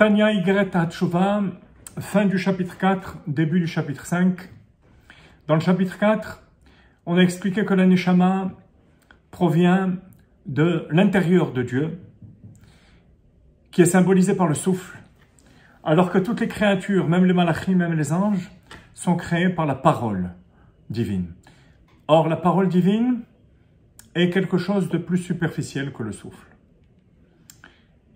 Tanya Igret Hatshuva, fin du chapitre 4, début du chapitre 5. Dans le chapitre 4, on a expliqué que la Neshama provient de l'intérieur de Dieu, qui est symbolisé par le souffle, alors que toutes les créatures, même les malachim, même les anges, sont créées par la parole divine. Or, la parole divine est quelque chose de plus superficiel que le souffle.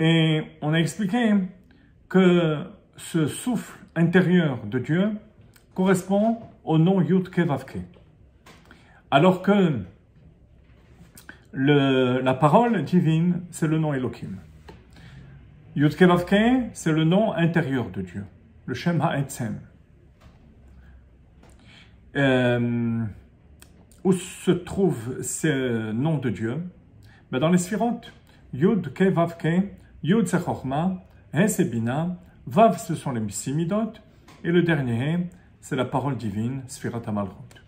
Et on a expliqué que ce souffle intérieur de Dieu correspond au nom Yud-Ke Vav-Ke. Alors que la parole divine, c'est le nom Elohim. Yud-Ke Vav-Ke, c'est le nom intérieur de Dieu, le Shem HaEtzem. Où se trouve ce nom de Dieu? Dans les sphirotes. Yud-Ke Vav-Ke, Yud c'est Chochma, He c'est Bina, Vav ce sont les Simidot, et le dernier He, c'est la parole divine, Sphirat HaMalchut.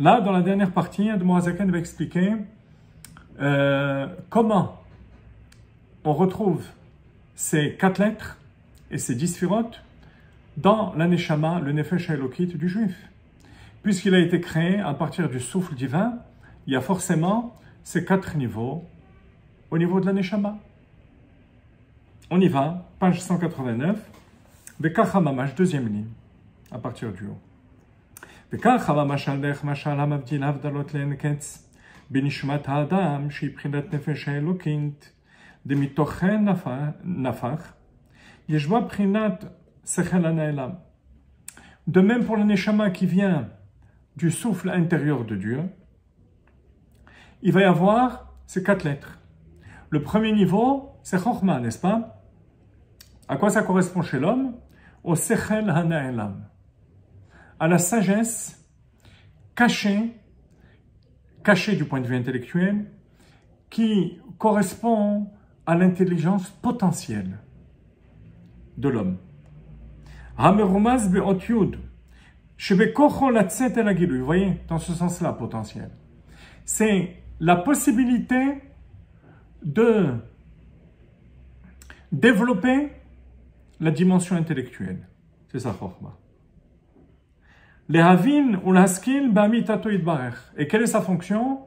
Là, dans la dernière partie, Admor HaZaken va expliquer comment on retrouve ces 4 lettres et ces 10 sphirotes dans la Neshama, le Nefesh HaElokit du Juif. Puisqu'il a été créé à partir du souffle divin, il y a forcément ces 4 niveaux au niveau de la Neshama. On y va, page 189, Vekach HaMamash, deuxième ligne, à partir du haut. Vekach HaMamash Alech Mashal HaMavdil Havdalot Le'en-Ketz, Benishmat HaAdam, She'ibchinat Nefesh HaElokit, Demitochen Nafach, Yeshba Prinat Sechel HaNa'elam. De même pour le Neshama qui vient du souffle intérieur de Dieu, il va y avoir ces 4 lettres. Le premier niveau, c'est Chochma, n'est-ce pas? À quoi ça correspond chez l'homme? Au Sechel HaNa'elam, à la sagesse cachée du point de vue intellectuel, qui correspond à l'intelligence potentielle de l'homme. Hamerumaz be'ot yud, shebekocho latzet el hagiluy. Vous voyez, dans ce sens-là, potentiel. C'est la possibilité de développer la dimension intellectuelle. C'est ça, Chochma. Lehavin ou l'haskil ba'amitato yitbarech. Et quelle est sa fonction?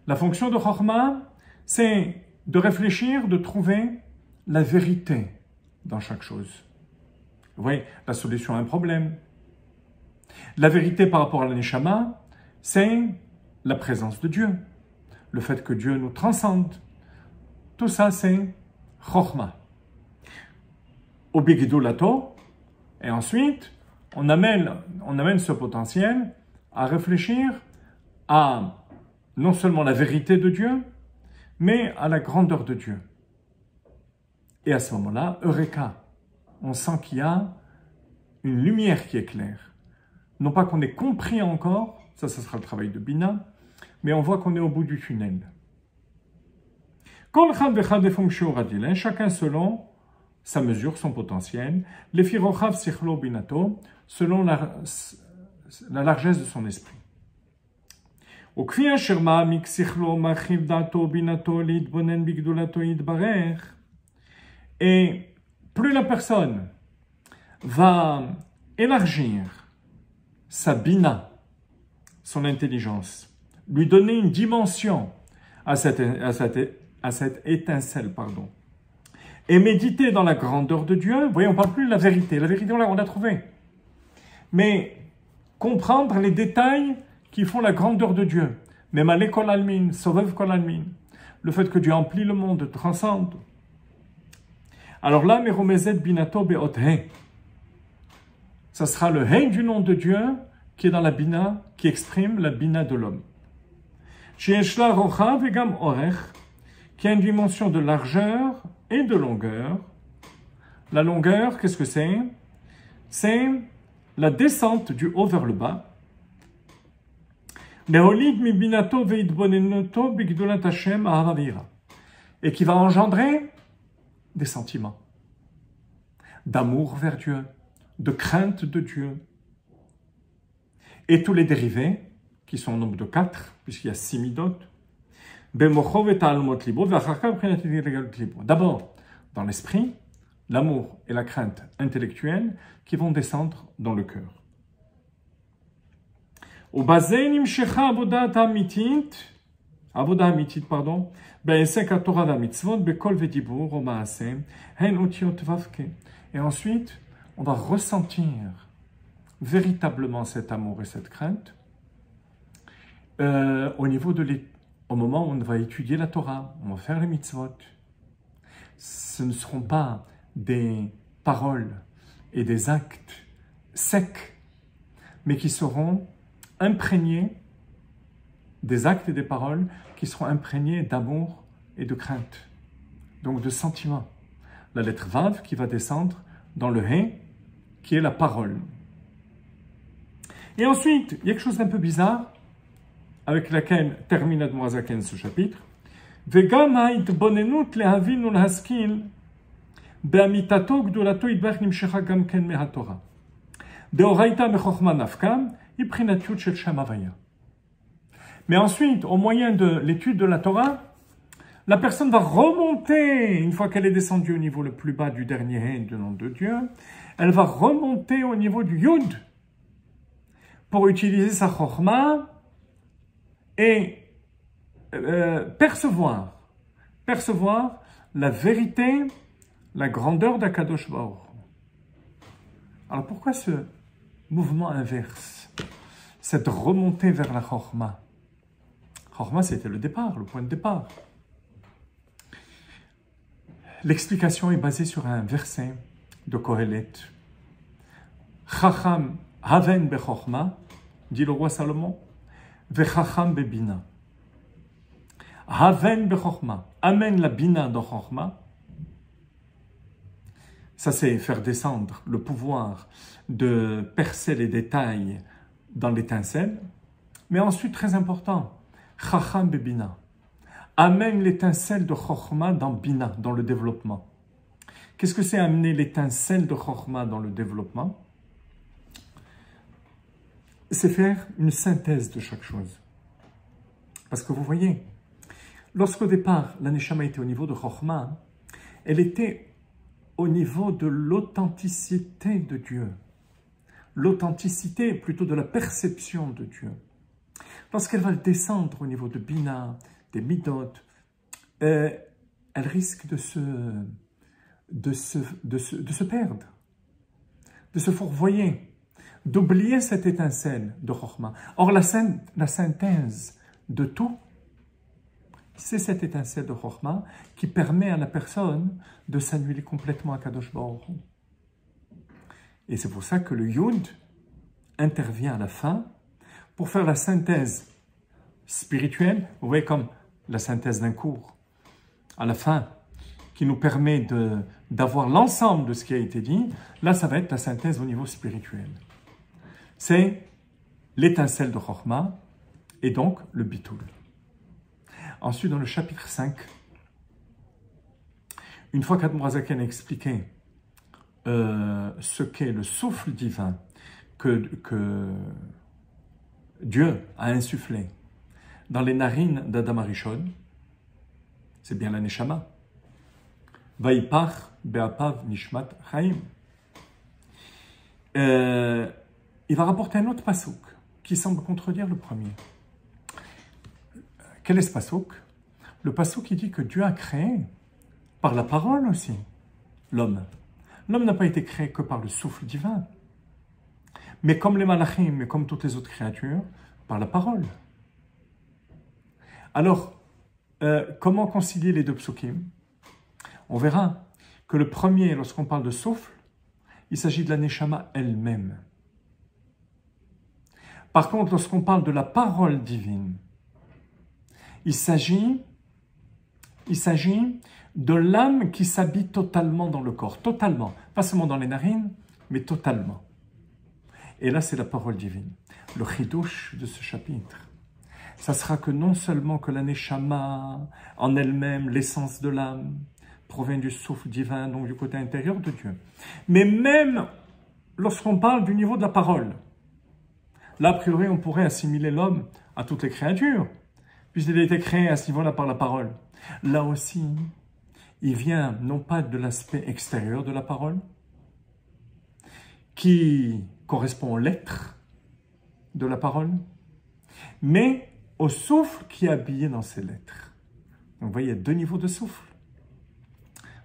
La fonction de Chochma, c'est de réfléchir, de trouver la vérité dans chaque chose. Vous voyez, la solution à un problème. La vérité par rapport à la Neshama, c'est la présence de Dieu. Le fait que Dieu nous transcende. Tout ça, c'est Chochma. Au Bigidulato, et ensuite, on amène ce potentiel à réfléchir à non seulement la vérité de Dieu, mais à la grandeur de Dieu. Et à ce moment-là, Eureka, on sent qu'il y a une lumière qui éclaire. Non pas qu'on ait compris encore, ça sera le travail de Bina, mais on voit qu'on est au bout du tunnel. Chacun selon sa mesure, son potentiel, les firochav sichlo binato, selon la largesse de son esprit. Et plus la personne va élargir sa bina, son intelligence, lui donner une dimension à cette étincelle, et méditer dans la grandeur de Dieu. Vous voyez, on ne parle plus de la vérité on l'a trouvée, mais comprendre les détails qui font la grandeur de Dieu, même à l'école almine, Sovev Kol Almin, le fait que Dieu emplit le monde, transcende. Alors là, Meromezet Binato Beot He, ça sera le He du nom de Dieu qui est dans la Bina, qui exprime la Bina de l'homme. Sheeshla Rocha Vegam Orech, qui a une dimension de largeur et de longueur. La longueur, qu'est-ce que c'est? C'est la descente du haut vers le bas. Et qui va engendrer des sentiments d'amour vers Dieu, de crainte de Dieu. Et tous les dérivés, qui sont au nombre de 4, puisqu'il y a 6 midot. D'abord, dans l'esprit, l'amour et la crainte intellectuelle qui vont descendre dans le cœur. Et ensuite, on va ressentir véritablement cet amour et cette crainte au moment où on va étudier la Torah, on va faire les mitzvot. Ce ne seront pas des paroles et des actes secs, mais qui seront imprégnés, des actes et des paroles qui seront imprégnés d'amour et de crainte, donc de sentiments. La lettre Vav qui va descendre dans le He, qui est la parole. Et ensuite, il y a quelque chose d'un peu bizarre, avec laquelle termine Admorazaken ce chapitre. וגם ההתבוננות להבין ולהשכיל באמיתתו גדולתו יתברך נמשכה גם כן מהתורה. דאורייתא מחוכמה נפקא היא בחינתיות של שם הוויה. Mais ensuite, au moyen de l'étude de la Torah, la personne va remonter, une fois qu'elle est descendue au niveau le plus bas du dernier He, du nom de Dieu, elle va remonter au niveau du Yud pour utiliser sa chokhma et percevoir la vérité, la grandeur d'Akadosh Baruch. Alors pourquoi ce mouvement inverse, cette remontée vers la Chokhma? Chokhma, c'était le départ, le point de départ. L'explication est basée sur un verset de Kohelet. Chacham haven bechokhma, dit le roi Salomon, vechacham bebina. Haven bechokhma, amène la bina dans chokhma. Ça, c'est faire descendre le pouvoir de percer les détails dans l'étincelle. Mais ensuite, très important, chacham bebina. Amène l'étincelle de chokhma dans bina, dans le développement. Qu'est-ce que c'est amener l'étincelle de chokhma dans le développement? C'est faire une synthèse de chaque chose. Parce que vous voyez, lorsqu'au départ, la Neshama était au niveau de chokhma, elle était au niveau de l'authenticité de Dieu. L'authenticité plutôt de la perception de Dieu. Lorsqu'elle va descendre au niveau de bina, des midot, elle risque de se perdre, de se fourvoyer, d'oublier cette étincelle de chokhma. Or, la synthèse de tout, c'est cette étincelle de chokhma qui permet à la personne de s'annuler complètement à Kadosh Baruch Hu. Et c'est pour ça que le Yud intervient à la fin pour faire la synthèse spirituelle, vous voyez, comme la synthèse d'un cours, à la fin, qui nous permet d'avoir l'ensemble de ce qui a été dit. Là, ça va être la synthèse au niveau spirituel. C'est l'étincelle de Chokhma et donc le Bitoul. Ensuite, dans le chapitre 5, une fois qu'Admorazaken a expliqué ce qu'est le souffle divin que Dieu a insufflé dans les narines d'Adam Arishon, c'est bien la Neshama. Vaipach be'apav nishmat chaim. Il va rapporter un autre pasouk qui semble contredire le premier. Quel est ce pasouk? Le pasouk qui dit que Dieu a créé par la parole aussi l'homme. L'homme n'a pas été créé que par le souffle divin, mais comme les malachim, mais comme toutes les autres créatures, par la parole. Alors, comment concilier les deux psukim? On verra que le premier, lorsqu'on parle de souffle, il s'agit de la Neshama elle-même. Par contre, lorsqu'on parle de la parole divine, il s'agit de l'âme qui s'habille totalement dans le corps, totalement, pas seulement dans les narines, mais totalement. Et là, c'est la parole divine. Le chidouche de ce chapitre, ça sera que non seulement que la Neshama, en elle-même, l'essence de l'âme, provient du souffle divin, donc du côté intérieur de Dieu, mais même lorsqu'on parle du niveau de la parole, là, a priori, on pourrait assimiler l'homme à toutes les créatures, puisqu'il a été créé à ce niveau-là par la parole. Là aussi, il vient non pas de l'aspect extérieur de la parole, qui correspond au l'être de la parole, mais au souffle qui est habillé dans ces lettres. Donc vous voyez, il y a deux niveaux de souffle,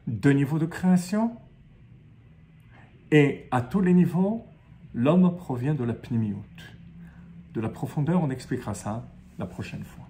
deux niveaux de création, et à tous les niveaux, l'homme provient de la pnimiout. De la profondeur, on expliquera ça la prochaine fois.